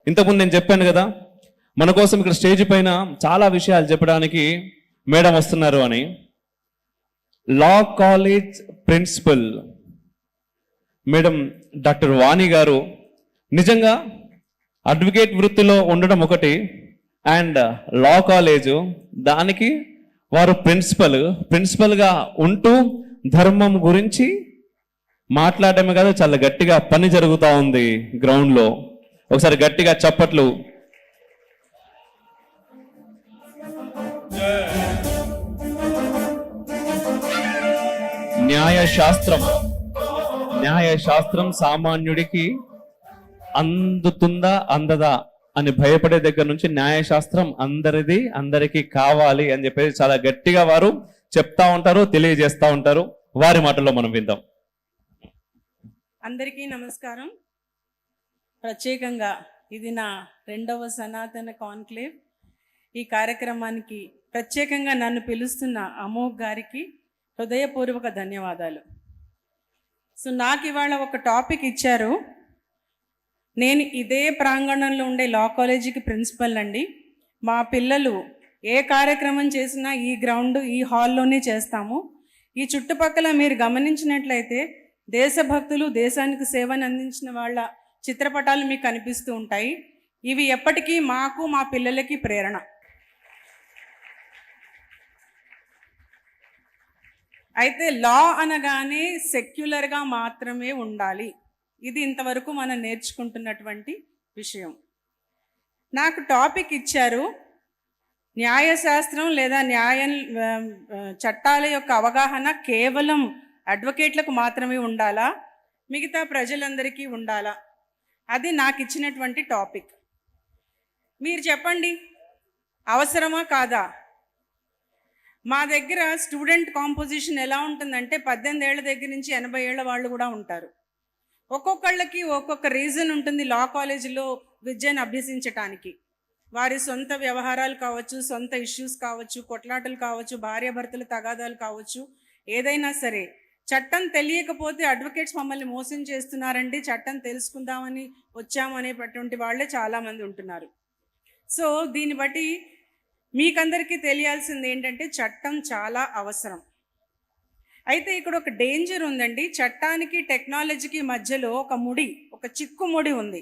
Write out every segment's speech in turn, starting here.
ఇంతకుముందు నేను చెప్పాను కదా, మన కోసం ఇక్కడ స్టేజ్ పైన చాలా విషయాలు చెప్పడానికి మేడం వస్తున్నారు అని. Law college principal madam doctor Vani గారు నిజంగా అడ్వకేట్ వృత్తిలో ఉండడం ఒకటి, అండ్ లా కాలేజు దానికి వారు ప్రిన్సిపల్గా ఉంటూ ధర్మం గురించి మాట్లాడటమే కాదు, చాలా గట్టిగా పని జరుగుతూ ఉంది గ్రౌండ్లో. ఒకసారి గట్టిగా చప్పట్లు. న్యాయశాస్త్రం సామాన్యుడికి అందుతుందా అందదా అని భయపడే దగ్గర నుంచి న్యాయశాస్త్రం అందరికీ కావాలి అని చెప్పేసి చాలా గట్టిగా వారు చెప్తా ఉంటారు, తెలియజేస్తా ఉంటారు. వారి మాటల్లో మనం విందాం. అందరికీ నమస్కారం. ప్రత్యేకంగా ఇది నా 2వ సనాతన కాన్క్లేవ్. ఈ కార్యక్రమానికి ప్రత్యేకంగా నన్ను పిలుస్తున్న అమోఘ్ గారికి హృదయపూర్వక ధన్యవాదాలు. సో నాకు ఇవాళ ఒక టాపిక్ ఇచ్చారు. నేను ఇదే ప్రాంగణంలో ఉండే లా కాలేజీకి ప్రిన్సిపల్ అండి. మా పిల్లలు ఏ కార్యక్రమం చేసినా ఈ గ్రౌండ్, ఈ హాల్లోనే చేస్తాము. ఈ చుట్టుపక్కల మీరు గమనించినట్లయితే దేశభక్తులు, దేశానికి సేవను అందించిన వాళ్ళ చిత్రపటాలు మీకు కనిపిస్తూ ఉంటాయి. ఇవి ఎప్పటికీ మాకు, మా పిల్లలకి ప్రేరణ. అయితే లా అనగానే సెక్యులర్గా మాత్రమే ఉండాలి. ఇది ఇంతవరకు మనం నేర్చుకుంటున్నటువంటి విషయం. నాకు టాపిక్ ఇచ్చారు, న్యాయశాస్త్రం లేదా చట్టాల యొక్క అవగాహన కేవలం అడ్వకేట్లకు మాత్రమే ఉండాలా, మిగతా ప్రజలందరికీ ఉండాలా? అది నాకు ఇచ్చినటువంటి టాపిక్. మీరు చెప్పండి, అవసరమా కాదా? మా దగ్గర స్టూడెంట్ కాంపోజిషన్ ఎలా ఉంటుందంటే 18 ఏళ్ల దగ్గర నుంచి 80 ఏళ్ల వాళ్ళు కూడా ఉంటారు. ఒక్కొక్కళ్ళకి ఒక్కొక్క రీజన్ ఉంటుంది లా కాలేజీలో విద్యను అభ్యసించటానికి. వారి సొంత వ్యవహారాలు కావచ్చు, సొంత ఇష్యూస్ కావచ్చు, కొట్లాటలు కావచ్చు, భార్యాభర్తల తగాదాలు కావచ్చు, ఏదైనా సరే. చట్టం తెలియకపోతే అడ్వకేట్స్ మమ్మల్ని మోసం చేస్తున్నారండి, చట్టం తెలుసుకుందామని వచ్చామనేటువంటి వాళ్ళే చాలామంది ఉంటున్నారు. సో దీన్ని బట్టి మీకందరికీ తెలియాల్సింది ఏంటంటే చట్టం చాలా అవసరం. అయితే ఇక్కడ ఒక డేంజర్ ఉందండి. చట్టానికి టెక్నాలజీకి మధ్యలో ఒక చిక్కు ముడి ఉంది.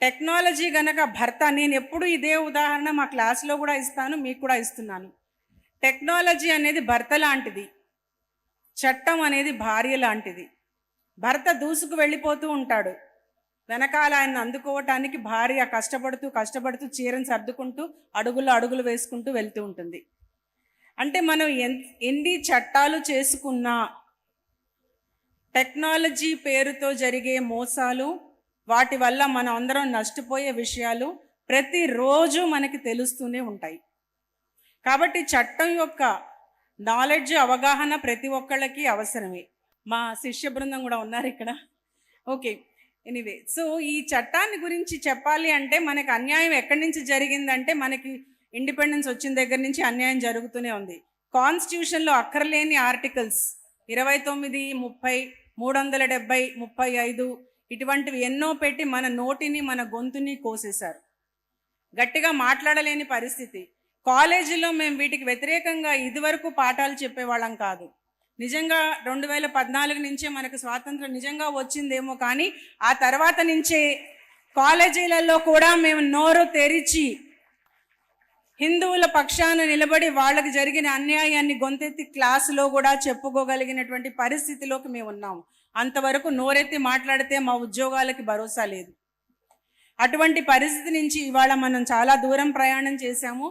టెక్నాలజీ గనక భర్త, నేను ఎప్పుడు ఇదే ఉదాహరణ మా క్లాస్లో కూడా ఇస్తాను, మీకు కూడా ఇస్తున్నాను. టెక్నాలజీ అనేది భర్త లాంటిది, చట్టం అనేది భార్య లాంటిది. భర్త దూసుకు వెళ్ళిపోతూ ఉంటాడు, వెనకాల ఆయన అందుకోవటానికి భార్య కష్టపడుతూ చీరను సర్దుకుంటూ అడుగులు వేసుకుంటూ వెళ్తూ ఉంటుంది. అంటే మనం ఎన్ని చట్టాలు చేసుకున్నా టెక్నాలజీ పేరుతో జరిగే మోసాలు, వాటి వల్ల మనం అందరం నష్టపోయే విషయాలు ప్రతిరోజు మనకి తెలుస్తూనే ఉంటాయి. కాబట్టి చట్టం యొక్క నాలెడ్జ్, అవగాహన ప్రతి ఒక్కళ్ళకి అవసరమే. మా శిష్య బృందం కూడా ఉన్నారు ఇక్కడ. ఓకే, ఎనీవే, సో ఈ చట్టాన్ని గురించి చెప్పాలి అంటే మనకి అన్యాయం ఎక్కడి నుంచి జరిగిందంటే మనకి ఇండిపెండెన్స్ వచ్చిన దగ్గర నుంచి అన్యాయం జరుగుతూనే ఉంది. కాన్స్టిట్యూషన్లో అక్కర్లేని ఆర్టికల్స్ 29, 30, 370, 35 ఇటువంటివి ఎన్నో పెట్టి మన నోటిని, మన గొంతుని కోసేశారు. గట్టిగా మాట్లాడలేని పరిస్థితి. కాలేజీలో మేము వీటికి వ్యతిరేకంగా ఇదివరకు పాఠాలు చెప్పేవాళ్ళం కాదు. నిజంగా 2014 నుంచే మనకు స్వాతంత్రం నిజంగా వచ్చిందేమో, కానీ ఆ తర్వాత నుంచే కాలేజీలలో కూడా మేము నోరు తెరిచి హిందువుల పక్షాన నిలబడి వాళ్ళకి జరిగిన అన్యాయాన్ని గొంతెత్తి క్లాసులో కూడా చెప్పుకోగలిగినటువంటి పరిస్థితిలోకి మేము ఉన్నాము. అంతవరకు నోరెత్తి మాట్లాడితే మా ఉద్యోగాలకి భరోసా లేదు. అటువంటి పరిస్థితి నుంచి ఇవాళ మనం చాలా దూరం ప్రయాణం చేశాము.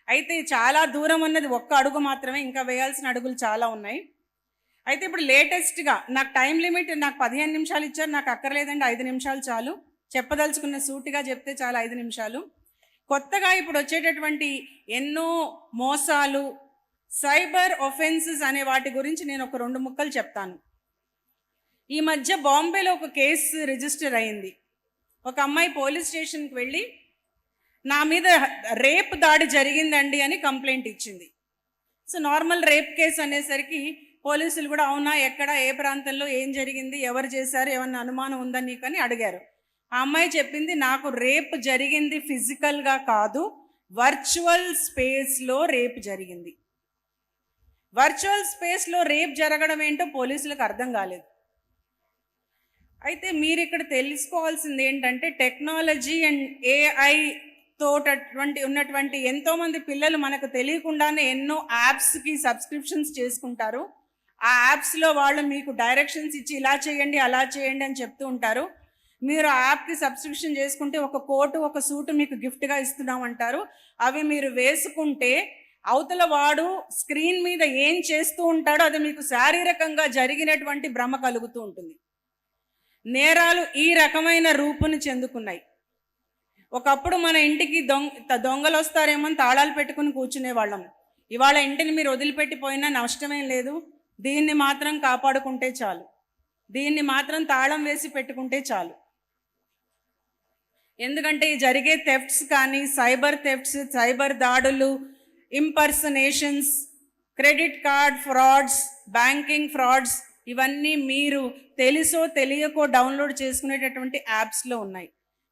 అయితే చాలా దూరం అన్నది ఒక్క అడుగు మాత్రమే, ఇంకా వేయాల్సిన అడుగులు చాలా ఉన్నాయి. అయితే ఇప్పుడు లేటెస్ట్గా నాకు టైం లిమిట్, నాకు 15 నిమిషాలు ఇచ్చారు, నాకు అక్కర్లేదండి, 5 నిమిషాలు చాలు. చెప్పదలుచుకున్న సూటిగా చెప్తే చాలా 5 నిమిషాలు. కొత్తగా ఇప్పుడు వచ్చేటటువంటి ఎన్నో మోసాలు, సైబర్ ఒఫెన్సెస్ అనే వాటి గురించి నేను ఒక 2 ముక్కలు చెప్తాను. ఈ మధ్య బాంబేలో ఒక కేసు రిజిస్టర్ అయింది. ఒక అమ్మాయి పోలీస్ స్టేషన్కి వెళ్ళి నా మీద రేప్ దాడి జరిగిందండి అని కంప్లైంట్ ఇచ్చింది. సో నార్మల్ రేప్ కేసు అనేసరికి పోలీసులు కూడా అవునా, ఎక్కడ, ఏ ప్రాంతంలో, ఏం జరిగింది, ఎవరు చేశారు, ఏమన్నా అనుమానం ఉందా నీకు అని అడిగారు. ఆ అమ్మాయి చెప్పింది, నాకు రేప్ జరిగింది ఫిజికల్గా కాదు, వర్చువల్ స్పేస్లో రేప్ జరిగింది. వర్చువల్ స్పేస్లో రేప్ జరగడం ఏంటో పోలీసులకు అర్థం కాలేదు. అయితే మీరు ఇక్కడ తెలుసుకోవాల్సింది ఏంటంటే, టెక్నాలజీ అండ్ ఏఐ ఉన్నటువంటి ఎంతోమంది పిల్లలు మనకు తెలియకుండానే ఎన్నో యాప్స్కి సబ్స్క్రిప్షన్స్ చేసుకుంటారు. ఆ యాప్స్లో వాళ్ళు మీకు డైరెక్షన్స్ ఇచ్చి ఇలా చేయండి అలా చేయండి అని చెప్తూ ఉంటారు. మీరు ఆ యాప్కి సబ్స్క్రిప్షన్ చేసుకుంటే ఒక కోటు ఒక సూటు మీకు గిఫ్ట్గా ఇస్తున్నామంటారు. అవి మీరు వేసుకుంటే అవతల వాడు స్క్రీన్ మీద ఏం చేస్తూ ఉంటాడో అది మీకు శారీరకంగా జరిగినటువంటి భ్రమ కలుగుతూ ఉంటుంది. నేరాలు ఈ రకమైన రూపును చెందుకున్నాయి. ఒకప్పుడు మన ఇంటికి దొంగలు వస్తారేమో అని తాళాలు పెట్టుకుని కూర్చునే వాళ్ళం. ఇవాళ ఇంటిని మీరు వదిలిపెట్టిపోయినా నష్టమేం లేదు. దీన్ని మాత్రం కాపాడుకుంటే చాలు, దీన్ని మాత్రం తాళం వేసి పెట్టుకుంటే చాలు. ఎందుకంటే ఈ జరిగే థెఫ్ట్స్ కానీ, సైబర్ థెఫ్ట్స్, సైబర్ దాడులు, impersonations, credit card frauds, banking frauds, ఇవన్నీ మీరు తెలుసో తెలియకో డౌన్లోడ్ చేసుకునేటటువంటి యాప్స్లో ఉన్నాయి.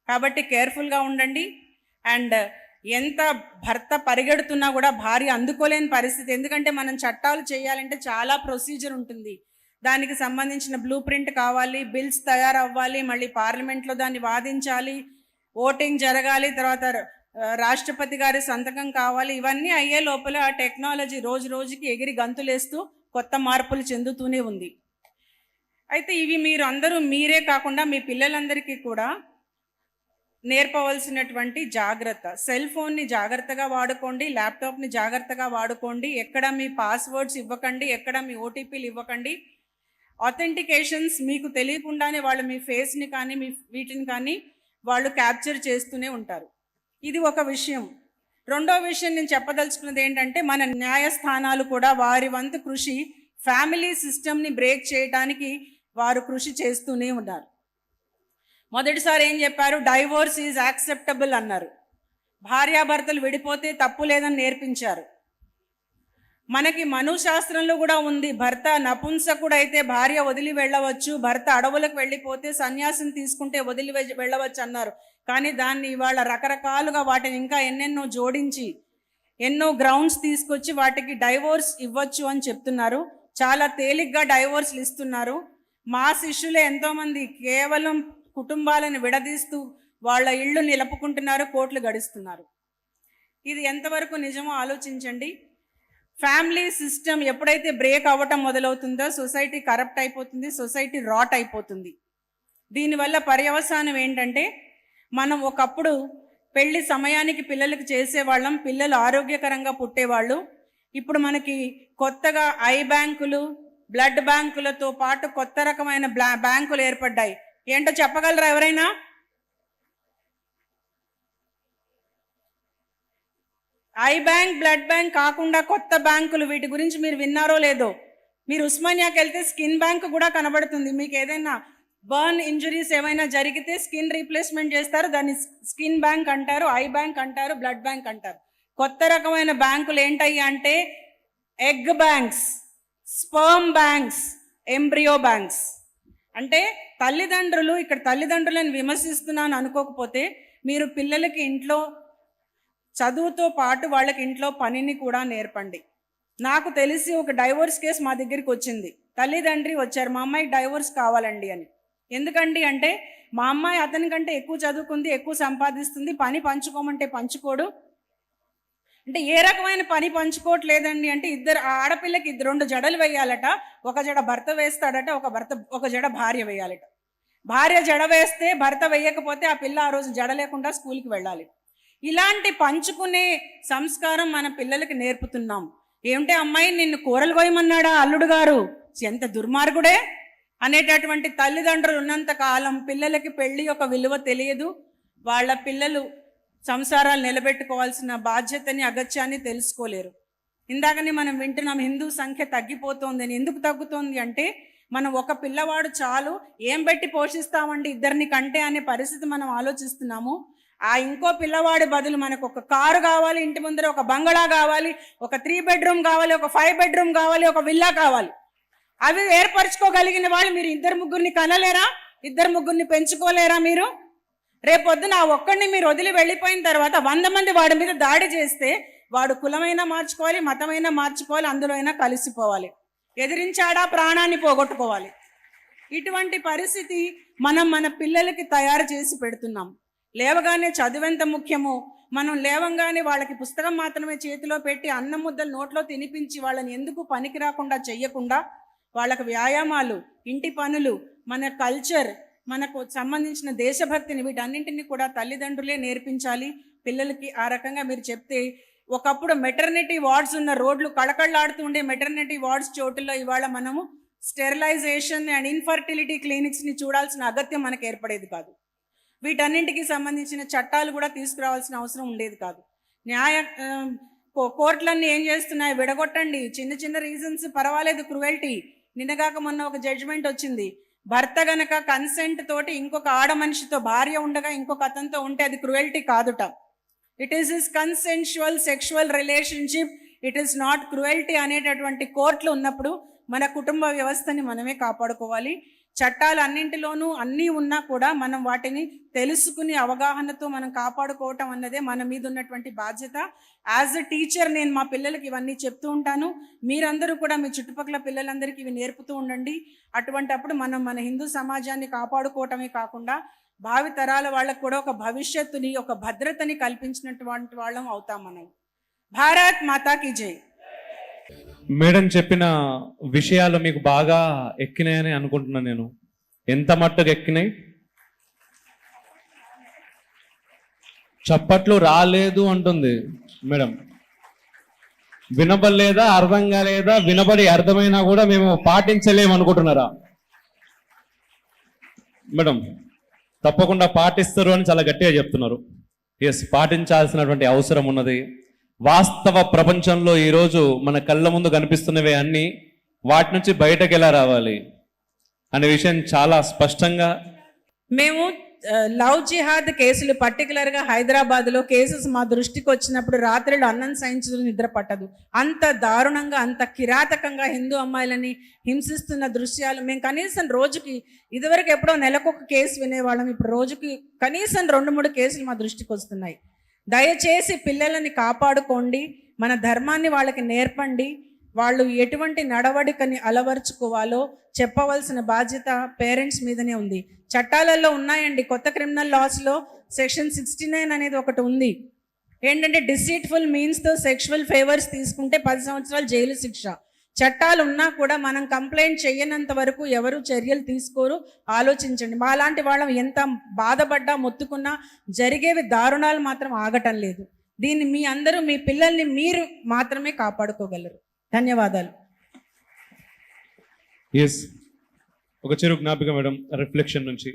కాబట్టి కేర్ఫుల్గా ఉండండి. అండ్ ఎంత భర్త పరిగెడుతున్నా కూడా భార్య అందుకోలేని పరిస్థితి. ఎందుకంటే మనం చట్టాలు చేయాలంటే చాలా ప్రొసీజర్ ఉంటుంది. దానికి సంబంధించిన బ్లూ ప్రింట్ కావాలి, బిల్స్ తయారవ్వాలి, మళ్ళీ పార్లమెంట్లో దాన్ని వాదించాలి, ఓటింగ్ జరగాలి, తర్వాత రాష్ట్రపతి గారి సంతకం కావాలి. ఇవన్నీ అయ్యే లోపల టెక్నాలజీ రోజు రోజుకి ఎగిరి గంతులేస్తూ కొత్త మార్పులు చెందుతూనే ఉంది. అయితే ఇవి మీరు అందరూ మీరే కాకుండా మీ పిల్లలందరికీ కూడా నేర్పవలసినటువంటి జాగ్రత్త. సెల్ ఫోన్ని జాగ్రత్తగా వాడుకోండి, ల్యాప్టాప్ని జాగ్రత్తగా వాడుకోండి. ఎక్కడ మీ పాస్వర్డ్స్ ఇవ్వకండి, ఎక్కడ మీ ఓటీపీలు ఇవ్వకండి. ఆథెంటికేషన్స్ మీకు తెలియకుండానే వాళ్ళు మీ ఫేస్ని కానీ మీ వీటిని కానీ వాళ్ళు క్యాప్చర్ చేస్తూనే ఉంటారు. ఇది ఒక విషయం. రెండో విషయం నేను చెప్పదలుచుకున్నది ఏంటంటే, మన న్యాయస్థానాలు కూడా వారి వంతు కృషి, ఫ్యామిలీ సిస్టమ్ని బ్రేక్ చేయడానికి వారు కృషి చేస్తూనే ఉన్నారు. మొదటిసారి ఏం చెప్పారు? డైవోర్స్ ఈజ్ యాక్సెప్టబుల్ అన్నారు. భార్యాభర్తలు విడిపోతే తప్పు లేదని నేర్పించారు. మనకి మనుశాస్త్రంలో కూడా ఉంది, భర్త నపుంసకుడైతే భార్య వదిలి వెళ్ళవచ్చు, భర్త అడవులకు వెళ్ళిపోతే సన్యాసిని తీసుకుంటే వదిలి వెళ్ళవచ్చు అన్నారు. కానీ దాన్ని ఇవాళ రకరకాలుగా వాటిని ఇంకా ఎన్నెన్నో జోడించి ఎన్నో గ్రౌండ్స్ తీసుకొచ్చి వాటికి డైవోర్స్ ఇవ్వచ్చు అని చెప్తున్నారు. చాలా తేలిగ్గా డైవోర్స్లు ఇస్తున్నారు. మా శిష్యులే ఎంతోమంది కేవలం కుటుంబాలను విడదీస్తూ వాళ్ళ ఇళ్ళు నిలుపుకుంటున్నారు, కోట్లు గడిస్తున్నారు. ఇది ఎంతవరకు నిజమో ఆలోచించండి. ఫ్యామిలీ సిస్టమ్ ఎప్పుడైతే బ్రేక్ అవ్వటం మొదలవుతుందో సొసైటీ కరప్ట్ అయిపోతుంది, సొసైటీ రాట్ అయిపోతుంది. దీనివల్ల పర్యవసానం ఏంటంటే, మనం ఒకప్పుడు పెళ్లి సమయానికి పిల్లలకి చేసేవాళ్ళం, పిల్లలు ఆరోగ్యకరంగా పుట్టేవాళ్ళు. ఇప్పుడు మనకి కొత్తగా ఐ బ్యాంకులు, బ్లడ్ బ్యాంకులతో పాటు కొత్త రకమైన బ్యాంకులు ఏర్పడ్డాయి. ఏంటో చెప్పగలరా ఎవరైనా? ఐ బ్యాంక్, బ్లడ్ బ్యాంక్ కాకుండా కొత్త బ్యాంకులు, వీటి గురించి మీరు విన్నారో లేదో. మీరు ఉస్మానియాకి వెళ్తే స్కిన్ బ్యాంక్ కూడా కనబడుతుంది. మీకు ఏదైనా బర్న్ ఇంజరీస్ ఏమైనా జరిగితే స్కిన్ రీప్లేస్మెంట్ చేస్తారు, దాన్ని స్కిన్ బ్యాంక్ అంటారు, ఐ బ్యాంక్ అంటారు, బ్లడ్ బ్యాంక్ అంటారు. కొత్త రకమైన బ్యాంకులు ఏంటయ్యా అంటే egg banks, sperm banks, embryo banks. అంటే తల్లిదండ్రులు, ఇక్కడ తల్లిదండ్రులను విమర్శిస్తున్నాను అనుకోకపోతే, మీరు పిల్లలకి ఇంట్లో చదువుతో పాటు వాళ్ళకి ఇంట్లో పనిని కూడా నేర్పండి. నాకు తెలిసి ఒక డైవోర్స్ కేసు మా దగ్గరికి వచ్చింది. తల్లిదండ్రి వచ్చారు, మా అమ్మాయికి డైవోర్స్ కావాలండి అని. ఎందుకండి అంటే, మా అమ్మాయి అతని కంటే ఎక్కువ చదువుకుంది, ఎక్కువ సంపాదిస్తుంది, పని పంచుకోమంటే పంచుకోడు. అంటే ఏ రకమైన పని పంచుకోవట్లేదండి అంటే, ఆడపిల్లకి 2 జడలు వేయాలట, ఒక జడ భర్త వేస్తాడట, ఒక జడ భార్య వేయాలట. భార్య జడ వేస్తే భర్త వేయకపోతే ఆ పిల్ల ఆ రోజు జడ లేకుండా స్కూల్కి వెళ్ళాలి. ఇలాంటి పంచుకునే సంస్కారం మన పిల్లలకి నేర్పుతున్నాం. ఏమిటే అమ్మాయి నిన్ను కూరలు కోయమన్నాడా అల్లుడు గారు, ఎంత దుర్మార్గుడే అనేటటువంటి తల్లిదండ్రులు ఉన్నంత కాలం పిల్లలకి పెళ్లి యొక్క విలువ తెలియదు. వాళ్ళ పిల్లలు సంసారాలు నిలబెట్టుకోవాల్సిన బాధ్యతని, అగత్యాన్ని తెలుసుకోలేరు. ఇందాకనే మనం వింటున్నాం హిందూ సంఖ్య తగ్గిపోతుంది అని. ఎందుకు తగ్గుతోంది అంటే, మనం ఒక పిల్లవాడు చాలు, ఏం పెట్టి పోషిస్తామండి ఇద్దరిని కంటే అనే పరిస్థితి మనం ఆలోచిస్తున్నాము. ఆ ఇంకో పిల్లవాడి బదులు మనకు ఒక కారు కావాలి, ఇంటి ముందర ఒక బంగళా కావాలి, ఒక 3 బెడ్రూమ్ కావాలి, ఒక 5 బెడ్రూమ్ కావాలి, ఒక విల్లా కావాలి. అవి ఏర్పరచుకోగలిగిన వాళ్ళు మీరు 2 ముగ్గురిని కనలేరా? 2 ముగ్గురిని పెంచుకోలేరా? మీరు రేపొద్దున ఆ ఒక్కడిని మీరు వదిలి వెళ్ళిపోయిన తర్వాత 100 మంది వాడి మీద దాడి చేస్తే వాడు కులమైనా మార్చుకోవాలి, మతమైనా మార్చుకోవాలి, అందులో అయినా కలిసిపోవాలి. ఎదిరించాడా ప్రాణాన్ని పోగొట్టుకోవాలి. ఇటువంటి పరిస్థితి మనం మన పిల్లలకి తయారు చేసి పెడుతున్నాం. లేవగానే చదువెంత ముఖ్యమో, మనం లేవంగానే వాళ్ళకి పుస్తకం మాత్రమే చేతిలో పెట్టి అన్నం ముద్దలు నోట్లో తినిపించి వాళ్ళని ఎందుకు పనికి రాకుండా చెయ్యకుండా వాళ్ళకు వ్యాయామాలు, ఇంటి పనులు, మన కల్చర్, మనకు సంబంధించిన దేశభక్తిని వీటన్నింటినీ కూడా తల్లిదండ్రులే నేర్పించాలి పిల్లలకి. ఆ రకంగా మీరు చెప్తే ఒకప్పుడు మెటర్నిటీ వార్డ్స్ ఉన్న రోడ్లు కళకళలాడుతూ ఉండే మెటర్నిటీ వార్డ్స్ చోటుల్లో ఇవాళ మనము స్టెరిలైజేషన్ అండ్ ఇన్ఫర్టిలిటీ క్లినిక్స్ని చూడాల్సిన అగత్యం మనకు ఏర్పడేది కాదు. వీటన్నింటికి సంబంధించిన చట్టాలు కూడా తీసుకురావాల్సిన అవసరం ఉండేది కాదు. కోర్టులన్నీ ఏం చేస్తున్నాయి, విడగొట్టండి, చిన్న చిన్న రీజన్స్ పర్వాలేదు, క్రువెల్టీ. నిన్నగాక మొన్న ఒక జడ్జిమెంట్ వచ్చింది, భర్త గనక కన్సెంట్ తోటి ఇంకొక ఆడ మనిషితో, భార్య ఉండగా ఇంకొక అతనితో ఉంటే అది క్రువెల్టీ కాదుట. It is his consensual sexual relationship, it is not cruelty అనేటటువంటి కోర్టులు ఉన్నప్పుడు మన కుటుంబ వ్యవస్థని మనమే కాపాడుకోవాలి. చట్టాలు అన్నింటిలోనూ అన్నీ ఉన్నా కూడా మనం వాటిని తెలుసుకుని అవగాహనతో మనం కాపాడుకోవటం అన్నదే మన మీద ఉన్నటువంటి బాధ్యత. యాజ్ ఎ టీచర్ నేను మా పిల్లలకి ఇవన్నీ చెప్తూ ఉంటాను. మీరందరూ కూడా మీ చుట్టుపక్కల పిల్లలందరికీ ఇవి నేర్పుతూ ఉండండి. అటువంటప్పుడు మనం మన హిందూ సమాజాన్ని కాపాడుకోవటమే కాకుండా భావి తరాల వాళ్ళకు కూడా ఒక భవిష్యత్తుని, ఒక భద్రతని కల్పించినటువంటి వాళ్ళం అవుతాం మనం. భారత్ మాతాకి జై. మేడం చెప్పిన విషయాలు మీకు బాగా ఎక్కినాయని అనుకుంటున్నాను నేను. ఎంత మట్టుకు ఎక్కినాయి? చప్పట్లు రాలేదు అంటుంది మేడం. వినబడలేదా, అర్థం కాలేదా? వినబడి అర్థమైనా కూడా మేము పాటించలేము అనుకుంటున్నారా మేడం? తప్పకుండా పాటిస్తారు అని చాలా గట్టిగా చెప్తున్నారు. ఎస్, పాటించాల్సినటువంటి అవసరం ఉన్నది. వాస్తవ ప్రపంచంలో ఈరోజు మన కళ్ళ ముందు కనిపిస్తున్నవే అన్నీ, వాటి నుంచి బయటకు ఎలా రావాలి అనే విషయం చాలా స్పష్టంగా మేము లవ్ జిహాద్ కేసులు పర్టికులర్గా హైదరాబాద్లో కేసెస్ మా దృష్టికి వచ్చినప్పుడు రాత్రులు అన్నం సహించు నిద్ర పట్టదు. అంత దారుణంగా, అంత కిరాతకంగా హిందూ అమ్మాయిలని హింసిస్తున్న దృశ్యాలు మేము కనీసం రోజుకి, ఇదివరకు ఎప్పుడో నెలకొక కేసు వినేవాళ్ళం, ఇప్పుడు రోజుకి కనీసం 2-3 కేసులు మా దృష్టికి వస్తున్నాయి. దయచేసి పిల్లలని కాపాడుకోండి, మన ధర్మాన్ని వాళ్ళకి నేర్పండి. వాళ్ళు ఎటువంటి నడవడికని అలవర్చుకోవాలో చెప్పవలసిన బాధ్యత పేరెంట్స్ మీదనే ఉంది. చట్టాలలో ఉన్నాయండి, కొత్త క్రిమినల్ లాస్లో సెక్షన్ 69 అనేది ఒకటి ఉంది. ఏంటంటే డిసీట్ఫుల్ మీన్స్తో సెక్షువల్ ఫేవర్స్ తీసుకుంటే 10 సంవత్సరాలు జైలు శిక్ష. చట్టాలు ఉన్నా కూడా మనం కంప్లైంట్ చేయనంత వరకు ఎవరు చర్యలు తీసుకోరు. ఆలోచించండి. మాలాంటి వాళ్ళం ఎంత బాధపడ్డా, మొత్తుకున్నా జరిగేవి దారుణాలు మాత్రం ఆగటం లేదు. దీన్ని మీ అందరూ, మీ పిల్లల్ని మీరు మాత్రమే కాపాడుకోగలరు. ధన్యవాదాలు. ఎస్, ఒక చిరు జ్ఞాపిక మేడం, రిఫ్లెక్షన్ నుంచి.